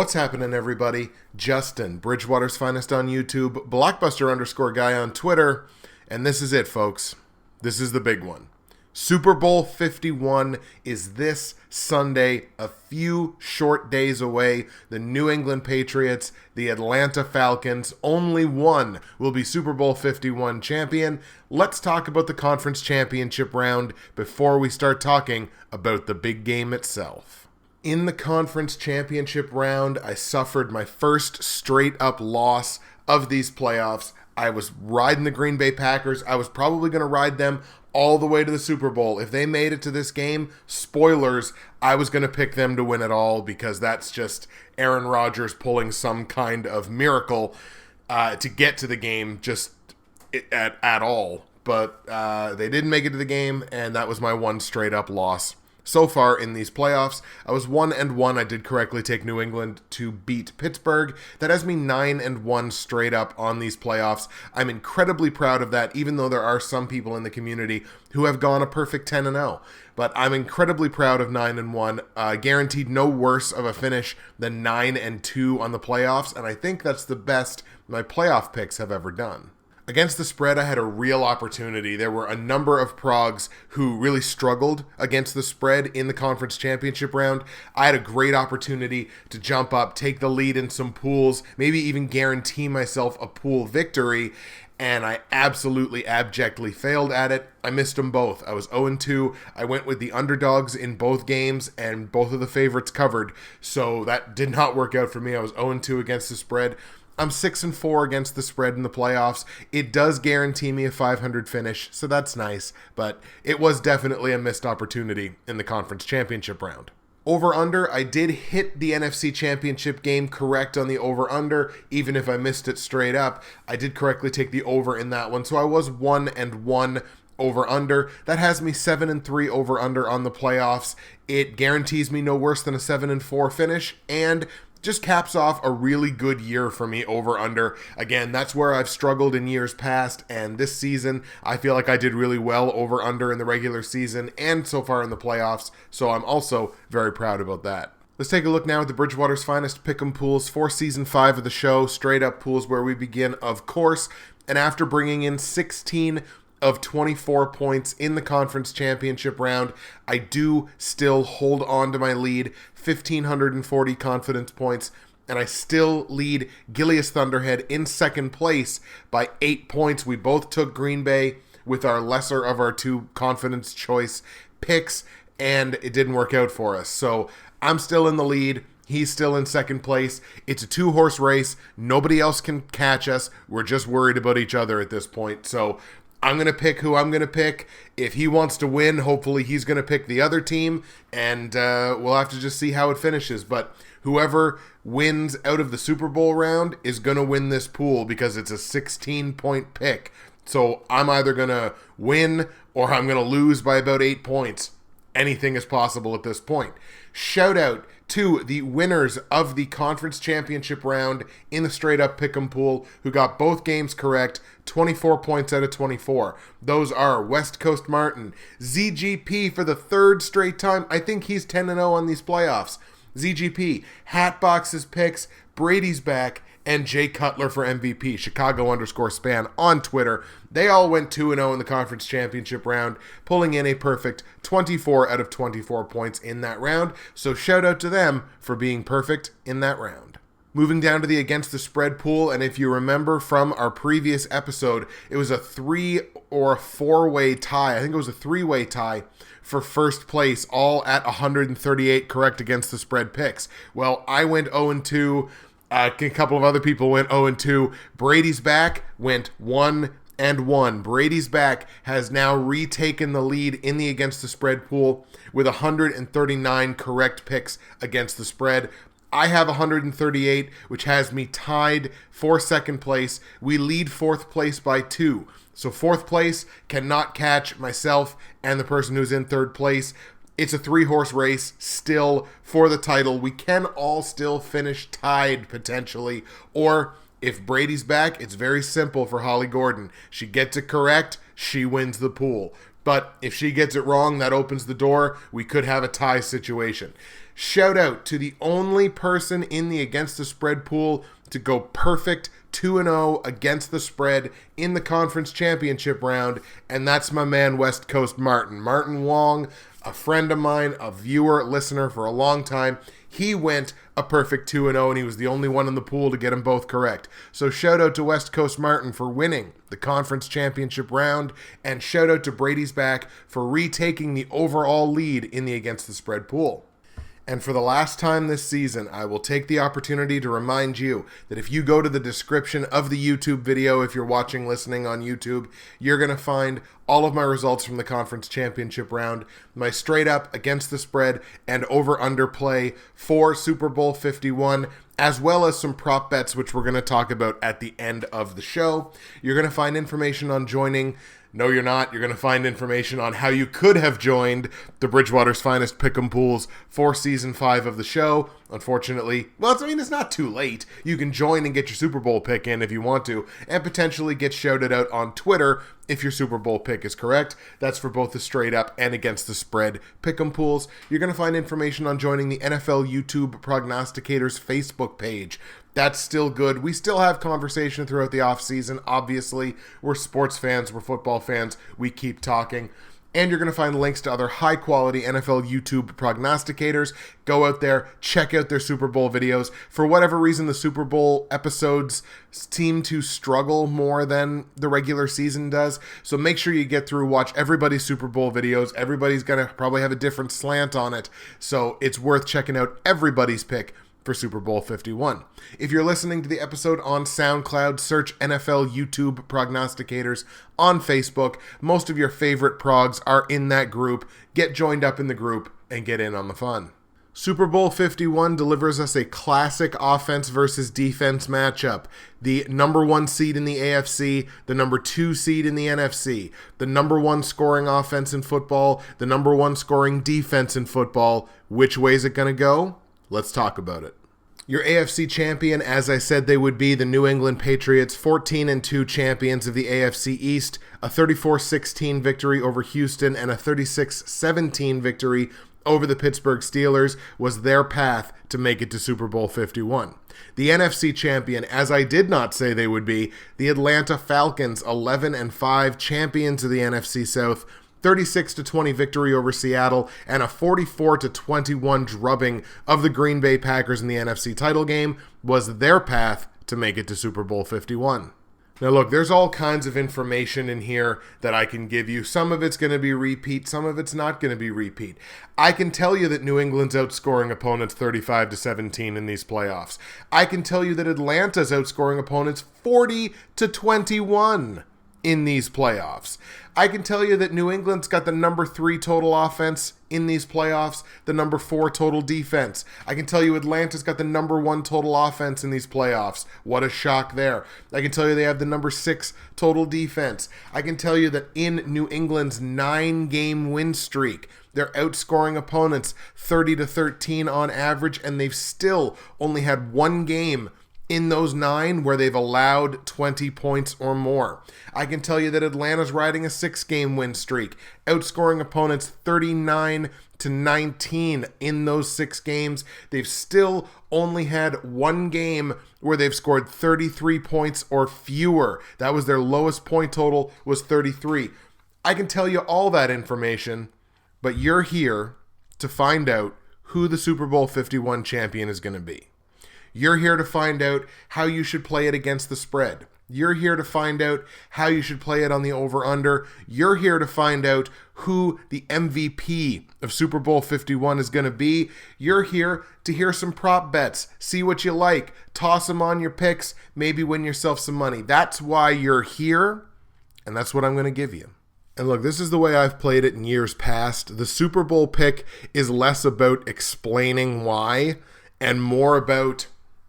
What's happening, everybody? Justin, Bridgewater's Finest on YouTube, Blockbuster_guy on Twitter, and this is it, folks. This is the big one. Super Bowl 51 is this Sunday, a few short days away. The New England Patriots, the Atlanta Falcons, only one will be Super Bowl 51 champion. Let's talk about the conference championship round before we start talking about the big game itself. In the conference championship round, I suffered my first straight-up loss of these playoffs. I was riding the Green Bay Packers. I was probably going to ride them all the way to the Super Bowl. If they made it to this game, spoilers, I was going to pick them to win it all because that's just Aaron Rodgers pulling some kind of miracle to get to the game just at all. But they didn't make it to the game, and that was my one straight-up loss. So far in these playoffs, I was 1-1. I did correctly take New England to beat Pittsburgh. That has me 9-1 straight up on these playoffs. I'm incredibly proud of that, even though there are some people in the community who have gone a perfect 10-0. But I'm incredibly proud of 9-1. Guaranteed no worse of a finish than 9-2 on the playoffs, and I think that's the best my playoff picks have ever done. Against the spread, I had a real opportunity. There were a number of progs who really struggled against the spread in the conference championship round. I had a great opportunity to jump up, take the lead in some pools, maybe even guarantee myself a pool victory, and I absolutely abjectly failed at it. I missed them both. I was 0-2. I went with the underdogs in both games, and both of the favorites covered, so that did not work out for me. I was 0-2 against the spread. I'm 6-4 against the spread in the playoffs. It does guarantee me a 500 finish, so that's nice, but it was definitely a missed opportunity in the conference championship round. Over-under, I did hit the NFC-championship game correct on the over-under, even if I missed it straight up. I did correctly take the over in that one, so I was 1-1 over-under. That has me 7-3 over-under on the playoffs. It guarantees me no worse than a 7-4 finish, and just caps off a really good year for me over under. Again, that's where I've struggled in years past, and this season I feel like I did really well over under in the regular season and so far in the playoffs, so I'm also very proud about that. Let's take a look now at the Bridgewater's Finest Pick'em pools for Season 5 of the show. Straight up pools where we begin, of course, and after bringing in 16 of 24 points in the conference championship round, I do still hold on to my lead, 1,540 confidence points, and I still lead Gilius Thunderhead in second place by 8 points. We both took Green Bay with our lesser of our two confidence choice picks, and it didn't work out for us. So I'm still in the lead. He's still in second place. It's a two-horse race. Nobody else can catch us. We're just worried about each other at this point. So I'm going to pick who I'm going to pick. If he wants to win, hopefully he's going to pick the other team, and we'll have to just see how it finishes. But whoever wins out of the Super Bowl round is going to win this pool because it's a 16-point pick. So I'm either going to win or I'm going to lose by about 8 points. Anything is possible at this point. Shout out to the winners of the conference championship round in the straight up pick'em pool who got both games correct, 24 points out of 24. Those are West Coast Martin, ZGP for the third straight time. I think he's 10-0 on these playoffs. ZGP, Hatbox's picks, BradysBack, and Jay Cutler for MVP, Chicago_span on Twitter. They all went 2-0 in the conference championship round, pulling in a perfect 24 out of 24 points in that round. So shout out to them for being perfect in that round. Moving down to the against the spread pool, and if you remember from our previous episode, it was a 3 or a 4-way tie. I think it was a 3-way tie for first place, all at 138 correct against the spread picks. Well, I went 0-2. A couple of other people went 0-2. BradysBack went 1-1. BradysBack has now retaken the lead in the against the spread pool with 139 correct picks against the spread. I have 138, which has me tied for second place. We lead fourth place by 2. So fourth place cannot catch myself and the person who's in third place. It's a 3-horse race still for the title. We can all still finish tied potentially, or If Brady's back, it's very simple for Holly Gordon. She gets it correct, she wins the pool. But if she gets it wrong, that opens the door. We could have a tie situation. Shout out to the only person in the Against the Spread pool to go perfect 2-0 against the spread in the conference championship round, and that's my man West Coast Martin. Martin Wong, a friend of mine, a viewer, listener for a long time. He went a perfect 2-0, and he was the only one in the pool to get them both correct. So shout out to West Coast Martin for winning the conference championship round, and shout out to BradysBack for retaking the overall lead in the Against the Spread pool. And for the last time this season, I will take the opportunity to remind you that if you go to the description of the YouTube video, if you're watching, listening on YouTube, you're going to find all of my results from the conference championship round, my straight up, against the spread, and over-under play for Super Bowl 51, as well as some prop bets, which we're going to talk about at the end of the show. You're going to find information on joining. No, you're not. You're going to find information on how you could have joined the Bridgewater's Finest Pick'em Pools for Season 5 of the show. Unfortunately, it's not too late. You can join and get your Super Bowl pick in if you want to, and potentially get shouted out on Twitter if your Super Bowl pick is correct. That's for both the straight up and against the spread Pick'em Pools. You're going to find information on joining the NFL YouTube Prognosticators Facebook page. That's still good. We still have conversation throughout the offseason. Obviously, we're sports fans, we're football fans, we keep talking. And you're going to find links to other high-quality NFL YouTube prognosticators. Go out there, check out their Super Bowl videos. For whatever reason, the Super Bowl episodes seem to struggle more than the regular season does. So make sure you get through, watch everybody's Super Bowl videos. Everybody's going to probably have a different slant on it. So it's worth checking out everybody's pick for Super Bowl 51. If you're listening to the episode on SoundCloud, search NFL YouTube Prognosticators on Facebook. Most of your favorite progs are in that group. Get joined up in the group and get in on the fun. Super Bowl 51 delivers us a classic offense versus defense matchup. The number 1 seed in the AFC, the number 2 seed in the NFC, the number 1 scoring offense in football, the number 1 scoring defense in football. Which way is it going to go? Let's talk about it. Your AFC champion, as I said they would be, the New England Patriots, 14-2 champions of the AFC East, a 34-16 victory over Houston, and a 36-17 victory over the Pittsburgh Steelers was their path to make it to Super Bowl 51. The NFC champion, as I did not say they would be, the Atlanta Falcons, 11-5 champions of the NFC South, 36-20 victory over Seattle, and a 44-21 drubbing of the Green Bay Packers in the NFC title game was their path to make it to Super Bowl 51. Now look, there's all kinds of information in here that I can give you. Some of it's going to be repeat, some of it's not going to be repeat. I can tell you that New England's outscoring opponents 35-17 in these playoffs. I can tell you that Atlanta's outscoring opponents 40-21 in these playoffs. I can tell you that New England's got the number 3 total offense in these playoffs, the number 4 total defense. I can tell you Atlanta's got the number 1 total offense in these playoffs. What a shock there. I can tell you they have the number 6 total defense. I can tell you that in New England's 9-game win streak, they're outscoring opponents 30-13 on average, and they've still only had 1 game in those 9 where they've allowed 20 points or more. I can tell you that Atlanta's riding a 6-game win streak, outscoring opponents 39-19 in those 6 games. They've still only had 1 game where they've scored 33 points or fewer. That was their lowest point total, was 33. I can tell you all that information, but you're here to find out who the Super Bowl 51 champion is going to be. You're here to find out how you should play it against the spread. You're here to find out how you should play it on the over-under. You're here to find out who the MVP of Super Bowl 51 is going to be. You're here to hear some prop bets, see what you like, toss them on your picks, maybe win yourself some money. That's why you're here, and that's what I'm going to give you. And look, this is the way I've played it in years past. The Super Bowl pick is less about explaining why and more about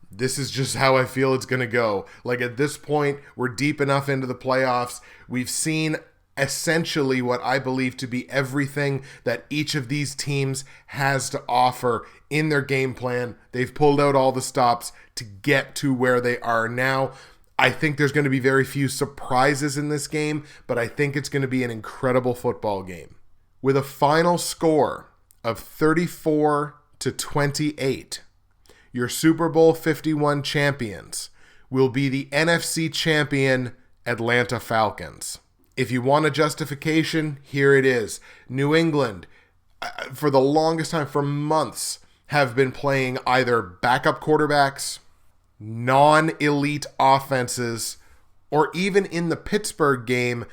this is just how I feel it's going to go. Like at this point, we're deep enough into the playoffs. We've seen essentially what I believe to be everything that each of these teams has to offer in their game plan. They've pulled out all the stops to get to where they are now. I think there's going to be very few surprises in this game, but I think it's going to be an incredible football game. With a final score of 34-28, your Super Bowl 51 champions will be the NFC-champion Atlanta Falcons. If you want a justification, here it is. New England, for the longest time, for months, have been playing either backup quarterbacks, non-elite offenses, or even in the Pittsburgh game,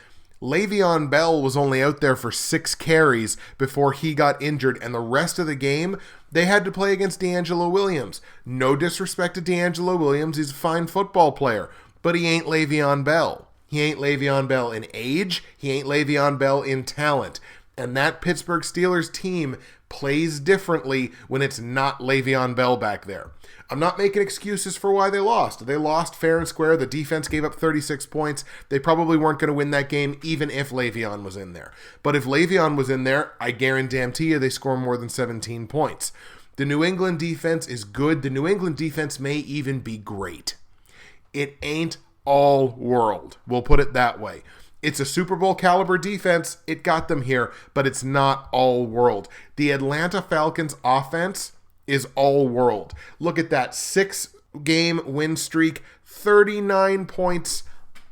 Le'Veon Bell was only out there for 6 carries before he got injured, and the rest of the game, they had to play against DeAngelo Williams. No disrespect to DeAngelo Williams, he's a fine football player, but he ain't Le'Veon Bell. He ain't Le'Veon Bell in age, he ain't Le'Veon Bell in talent. And that Pittsburgh Steelers team plays differently when it's not Le'Veon Bell back there. I'm not making excuses for why they lost. They lost fair and square. The defense gave up 36 points. They probably weren't going to win that game even if Le'Veon was in there. But if Le'Veon was in there, I guarantee you they score more than 17 points. The New England defense is good. The New England defense may even be great. It ain't all world. We'll put it that way. It's a Super Bowl caliber defense. It got them here, but it's not all world. The Atlanta Falcons offense is all world. Look at that 6-game win streak, 39 points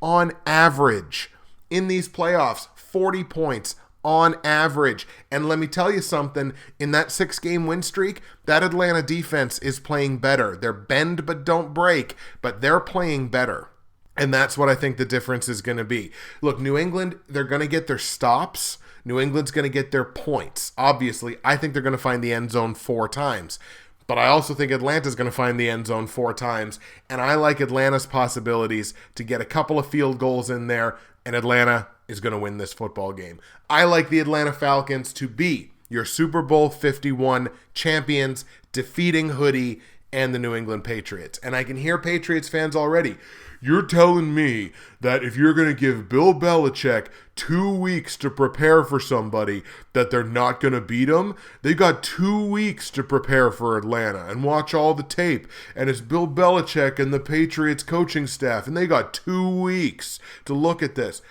on average. In these playoffs, 40 points on average. And let me tell you something, in that 6-game win streak, that Atlanta defense is playing better. They're bend but don't break, but they're playing better. And that's what I think the difference is going to be. Look, New England, they're going to get their stops. New England's going to get their points. Obviously, I think they're going to find the end zone 4 times. But I also think Atlanta's going to find the end zone 4 times. And I like Atlanta's possibilities to get a couple of field goals in there. And Atlanta is going to win this football game. I like the Atlanta Falcons to be your Super Bowl 51 champions, defeating Hoodie and the New England Patriots. And I can hear Patriots fans already. You're telling me that if you're going to give Bill Belichick 2 weeks to prepare for somebody, that they're not going to beat them? They got 2 weeks to prepare for Atlanta and watch all the tape. And it's Bill Belichick and the Patriots coaching staff, and they got 2 weeks to look at this.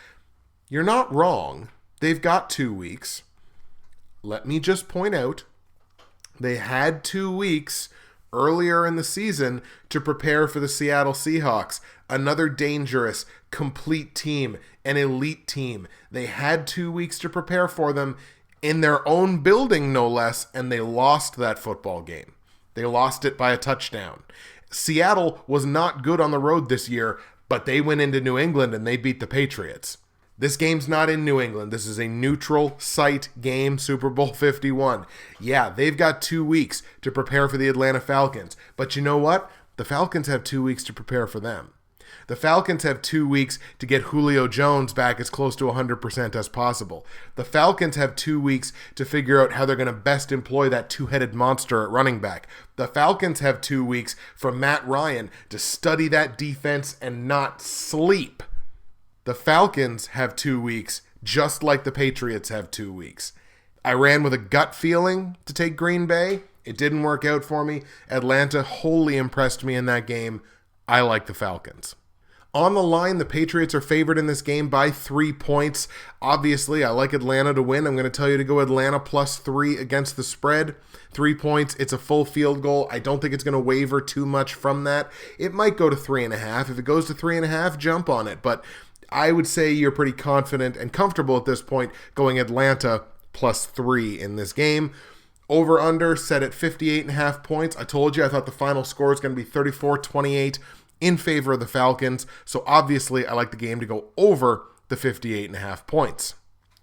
You're not wrong. They've got 2 weeks. Let me just point out, they had 2 weeks earlier in the season to prepare for the Seattle Seahawks, another dangerous, complete team, an elite team. They had 2 weeks to prepare for them in their own building, no less, and they lost that football game. They lost it by a touchdown. Seattle was not good on the road this year, but they went into New England and they beat the Patriots. This game's not in New England. This is a neutral site game, Super Bowl 51. Yeah, they've got 2 weeks to prepare for the Atlanta Falcons. But you know what? The Falcons have 2 weeks to prepare for them. The Falcons have 2 weeks to get Julio Jones back as close to 100% as possible. The Falcons have 2 weeks to figure out how they're going to best employ that two-headed monster at running back. The Falcons have 2 weeks for Matt Ryan to study that defense and not sleep. The Falcons have 2 weeks, just like the Patriots have 2 weeks. I ran with a gut feeling to take Green Bay. It didn't work out for me. Atlanta wholly impressed me in that game. I like the Falcons. On the line, the Patriots are favored in this game by 3 points. Obviously, I like Atlanta to win. I'm going to tell you to go Atlanta +3 against the spread. 3 points. It's a full field goal. I don't think it's going to waver too much from that. It might go to 3.5. If it goes to 3.5, jump on it. But I would say you're pretty confident and comfortable at this point going Atlanta +3 in this game. Over-under set at 58.5 points. I told you I thought the final score is going to be 34-28 in favor of the Falcons. So obviously I like the game to go over the 58.5 points.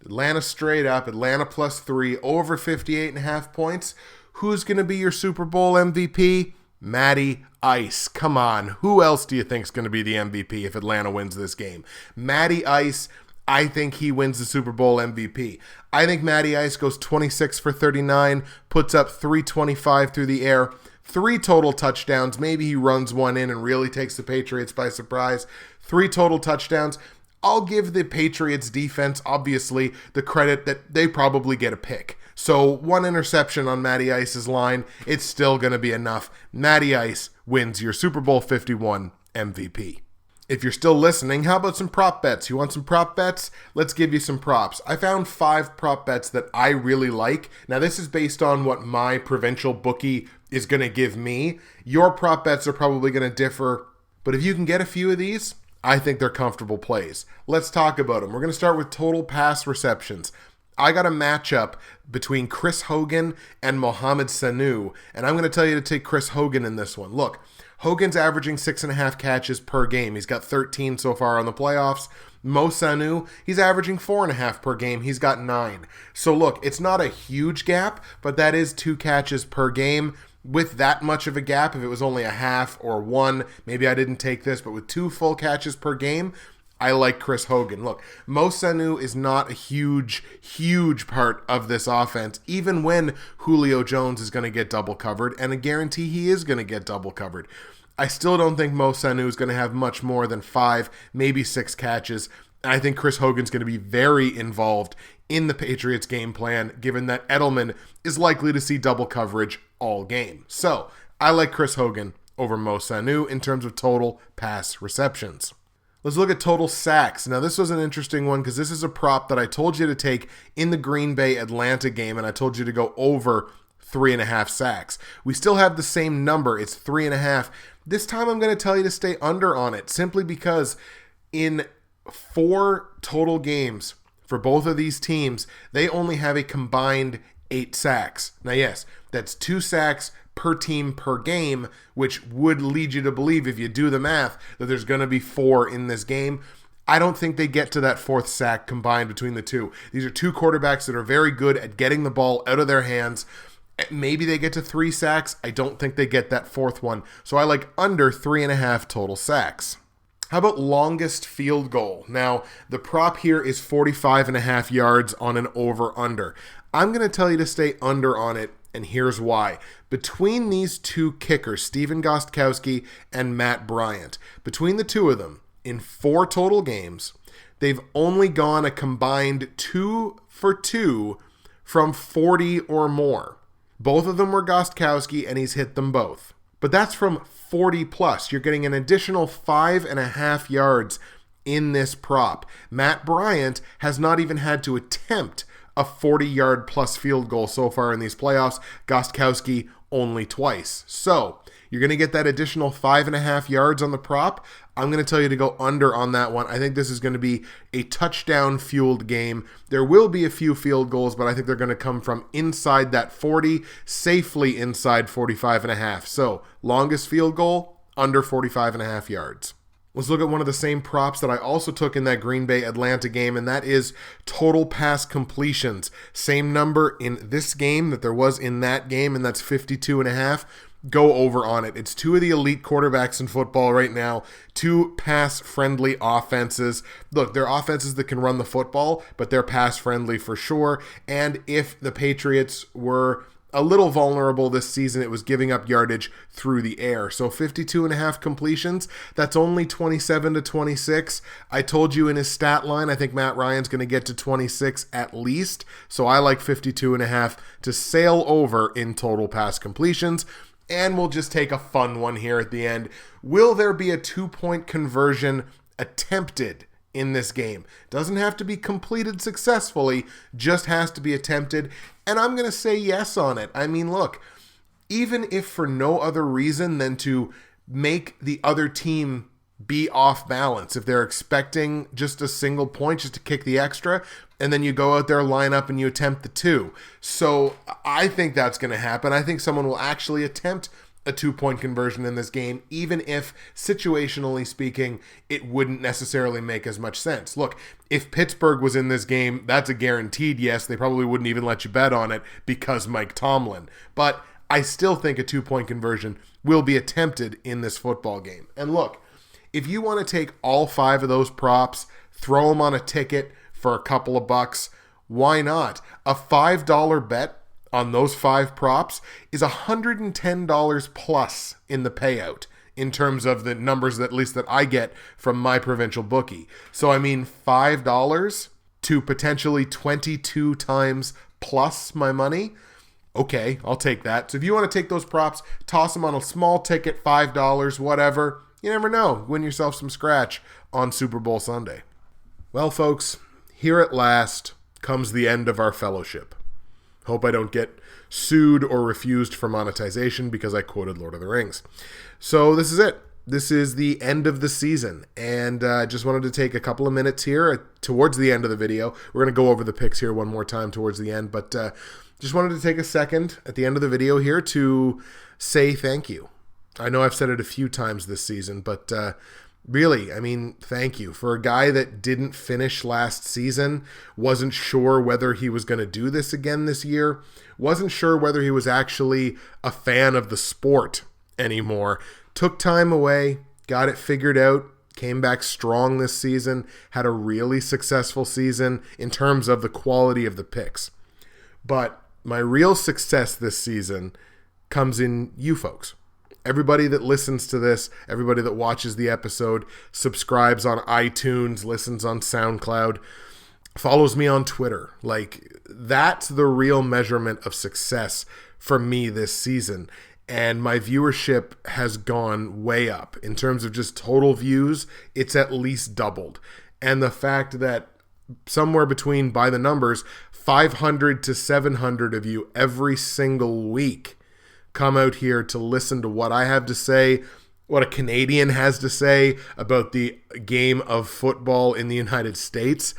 Atlanta straight up, Atlanta +3, over 58.5 points. Who's going to be your Super Bowl MVP? Matty Ice. Come on. Who else do you think is going to be the MVP if Atlanta wins this game? Matty Ice. I think he wins the Super Bowl MVP. I think Matty Ice goes 26 for 39, puts up 325 through the air, 3 total touchdowns. Maybe he runs one in and really takes the Patriots by surprise. 3 total touchdowns. I'll give the Patriots defense, obviously, the credit that they probably get a pick. So 1 interception on Matty Ice's line, it's still going to be enough. Matty Ice wins your Super Bowl 51 MVP. If you're still listening, how about some prop bets? You want some prop bets? Let's give you some props. I found 5 prop bets that I really like. Now, this is based on what my provincial bookie is going to give me. Your prop bets are probably going to differ, but if you can get a few of these, I think they're comfortable plays. Let's talk about them. We're going to start with total pass receptions. I got a matchup between Chris Hogan and Mohamed Sanu, and I'm going to tell you to take Chris Hogan in this one. Look, Hogan's averaging 6.5 catches per game. He's got 13 so far on the playoffs. Mo Sanu, he's averaging 4.5 per game. He's got 9. So look, it's not a huge gap, but that is 2 catches per game. With that much of a gap, if it was only a half or 1, maybe I didn't take this, but with 2 full catches per game, I like Chris Hogan. Look, Mo Sanu is not a huge part of this offense, even when Julio Jones is going to get double covered, and I guarantee he is going to get double covered. I still don't think Mo Sanu is going to have much more than 5, maybe 6 catches. I think Chris Hogan's going to be very involved in the Patriots game plan, given that Edelman is likely to see double coverage all game. So, I like Chris Hogan over Mo Sanu in terms of total pass receptions. Let's look at total sacks. Now, this was an interesting one because this is a prop that I told you to take in the Green Bay-Atlanta game, and I told you to go over 3.5 sacks. We still have the same number. It's 3.5. This time I'm going to tell you to stay under on it, simply because in 4 total games for both of these teams, they only have a combined 8 sacks. Now, yes, that's 2 sacks per team per game, which would lead you to believe, if you do the math, that there's going to be 4 in this game. I don't think they get to that 4th sack combined between the two. These are 2 quarterbacks that are very good at getting the ball out of their hands. Maybe they get to 3 sacks. I don't think they get that 4th one. So I like under 3.5 total sacks. How about longest field goal? Now, the prop here is 45.5 yards on an over-under. I'm going to tell you to stay under on it, and here's why. Between these 2 kickers, Steven Gostkowski and Matt Bryant, between the 2 of them, in 4 total games, they've only gone a combined 2 for 2 from 40 or more. Both of them were Gostkowski, and he's hit them both. But that's from 40 plus. You're getting an additional 5.5 yards in this prop. Matt Bryant has not even had to attempt a 40-yard plus field goal so far in these playoffs. Gostkowski only twice. So you're going to get that additional 5.5 yards on the prop. I'm going to tell you to go under on that one. I think this is going to be a touchdown-fueled game. There will be a few field goals, but I think they're going to come from inside that 40, safely inside 45.5. So longest field goal, under 45.5 yards. Let's look at one of the same props that I also took in that Green Bay-Atlanta game, and that is total pass completions. Same number in this game that there was in that game, and that's 52.5. Go over on it. It's 2 of the elite quarterbacks in football right now, 2 pass-friendly offenses. Look, they're offenses that can run the football, but they're pass-friendly for sure. And if the Patriots were a little vulnerable this season, it was giving up yardage through the air. So 52.5 completions, that's only 27 to 26. I told you in his stat line, I think Matt Ryan's going to get to 26 at least. So I like 52.5 to sail over in total pass completions. And we'll just take a fun one here at the end. Will there be a 2-point conversion attempted in this game? Doesn't have to be completed successfully, just has to be attempted. And I'm going to say yes on it. I mean, look, even if for no other reason than to make the other team be off balance, if they're expecting just a single point just to kick the extra, and then you go out there, line up, and you attempt the 2. So I think that's going to happen. I think someone will actually attempt a 2-point conversion in this game, even if, situationally speaking, it wouldn't necessarily make as much sense. Look, if Pittsburgh was in this game, that's a guaranteed yes. They probably wouldn't even let you bet on it because Mike Tomlin. But I still think a 2-point conversion will be attempted in this football game. And look, if you want to take all 5 of those props, throw them on a ticket for a couple of bucks, why not? A $5 bet on those 5 props is $110 plus in the payout in terms of the numbers that at least that I get from my provincial bookie. So I mean, $5 to potentially 22 times plus my money. Okay, I'll take that. So if you want to take those props, toss them on a small ticket, $5, whatever. You never know. Win yourself some scratch on Super Bowl Sunday. Well, folks, here at last comes the end of our fellowship. Hope I don't get sued or refused for monetization because I quoted Lord of the Rings. So this is it. This is the end of the season, and I just wanted to take a couple of minutes here towards the end of the video. We're going to go over the picks here one more time towards the end, but just wanted to take a second at the end of the video here to say thank you. I know I've said it a few times this season, but really, I mean, thank you. For a guy that didn't finish last season, wasn't sure whether he was going to do this again this year, wasn't sure whether he was actually a fan of the sport anymore, took time away, got it figured out, came back strong this season, had a really successful season in terms of the quality of the picks. But my real success this season comes in you folks. Everybody that listens to this, everybody that watches the episode, subscribes on iTunes, listens on SoundCloud, follows me on Twitter. Like, that's the real measurement of success for me this season. And my viewership has gone way up. In terms of just total views, it's at least doubled. And the fact that somewhere between, by the numbers, 500 to 700 of you every single week come out here to listen to what I have to say, what a Canadian has to say about the game of football in the United States,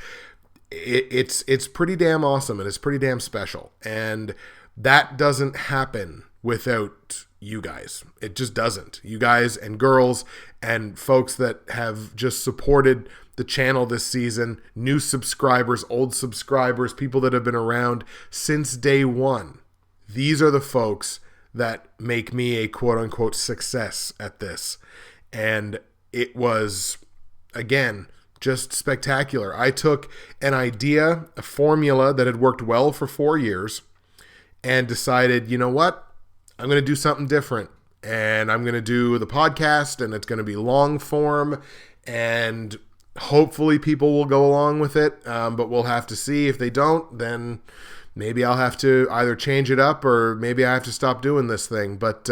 it's pretty damn awesome, and it's pretty damn special. And that doesn't happen without you guys. It just doesn't. You guys and girls and folks that have just supported the channel this season, new subscribers, old subscribers, people that have been around since day one. These are the folks that make me a quote-unquote success at this. And it was, again, just spectacular. I took an idea, a formula that had worked well for 4 years, and decided, you know what? I'm going to do something different. And I'm going to do the podcast, and it's going to be long form, and hopefully people will go along with it. But we'll have to see. If they don't, then maybe I'll have to either change it up, or maybe I have to stop doing this thing. But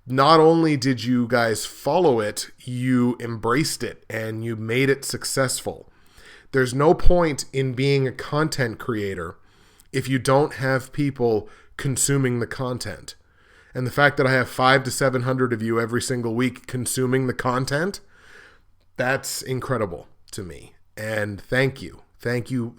not only did you guys follow it, you embraced it and you made it successful. There's no point in being a content creator if you don't have people consuming the content. And the fact that I have 500 to 700 of you every single week consuming the content, that's incredible to me. And thank you. Thank you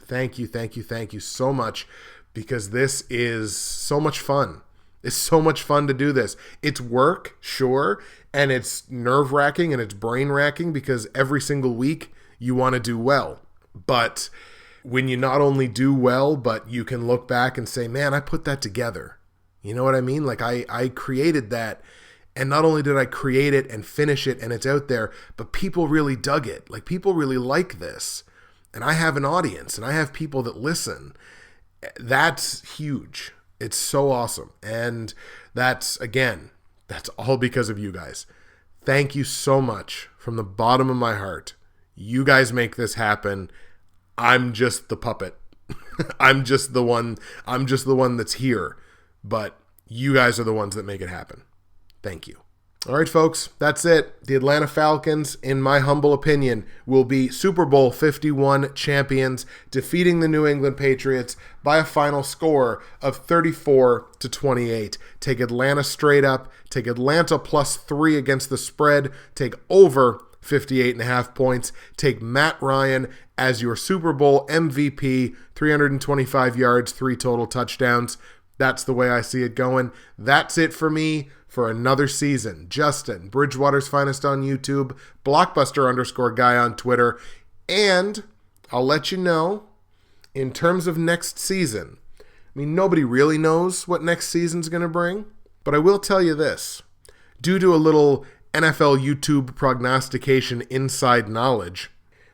so much, because this is so much fun. It's so much fun to do this. It's work, sure, and it's nerve-wracking and it's brain-wracking because every single week you want to do well. But when you not only do well, but you can look back and say, man, I put that together. You know what I mean? Like, I created that, and not only did I create it and finish it and it's out there, but people really dug it. Like, people really like this. And I have an audience, and I have people that listen. That's huge. It's so awesome. And that's all because of you guys. Thank you so much from the bottom of my heart. You guys make this happen. I'm just the puppet. I'm just the one that's here. But you guys are the ones that make it happen. Thank you. All right, folks, that's it. The Atlanta Falcons, in my humble opinion, will be Super Bowl 51 champions, defeating the New England Patriots by a final score of 34-28. Take Atlanta straight up. Take Atlanta +3 against the spread. Take over 58.5 points. Take Matt Ryan as your Super Bowl MVP, 325 yards, 3 total touchdowns. That's the way I see it going. That's it for me for another season. Justin, Bridgewater's Finest on YouTube, Blockbuster_guy on Twitter, and I'll let you know, in terms of next season, I mean, nobody really knows what next season's going to bring, but I will tell you this. Due to a little NFL YouTube prognostication inside knowledge,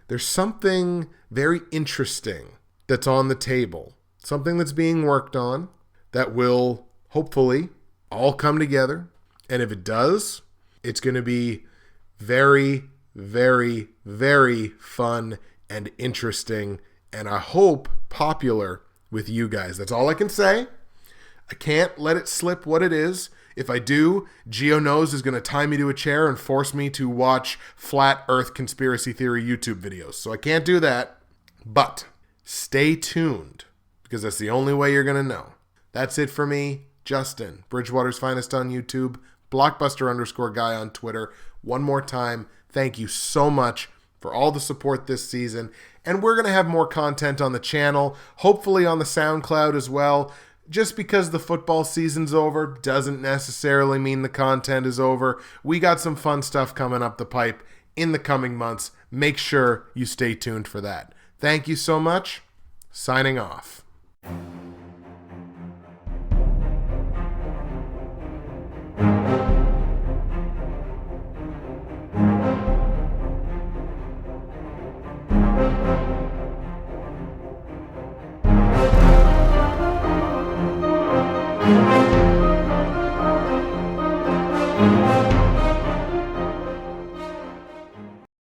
there's something very interesting that's on the table, something that's being worked on, that will hopefully all come together. And if it does, It's going to be very, very, very fun and interesting, and I hope popular with you guys. That's all I can say. I can't let it slip what it is. If I do, Geo Knows is going to tie me to a chair and force me to watch Flat Earth Conspiracy Theory YouTube videos. So I can't do that. But stay tuned, because that's the only way you're going to know. That's it for me, Justin. Bridgewater's Finest on YouTube. Blockbuster_guy on Twitter. One more time, thank you so much for all the support this season. And we're going to have more content on the channel, hopefully on the SoundCloud as well. Just because the football season's over doesn't necessarily mean the content is over. We got some fun stuff coming up the pipe in the coming months. Make sure you stay tuned for that. Thank you so much. Signing off.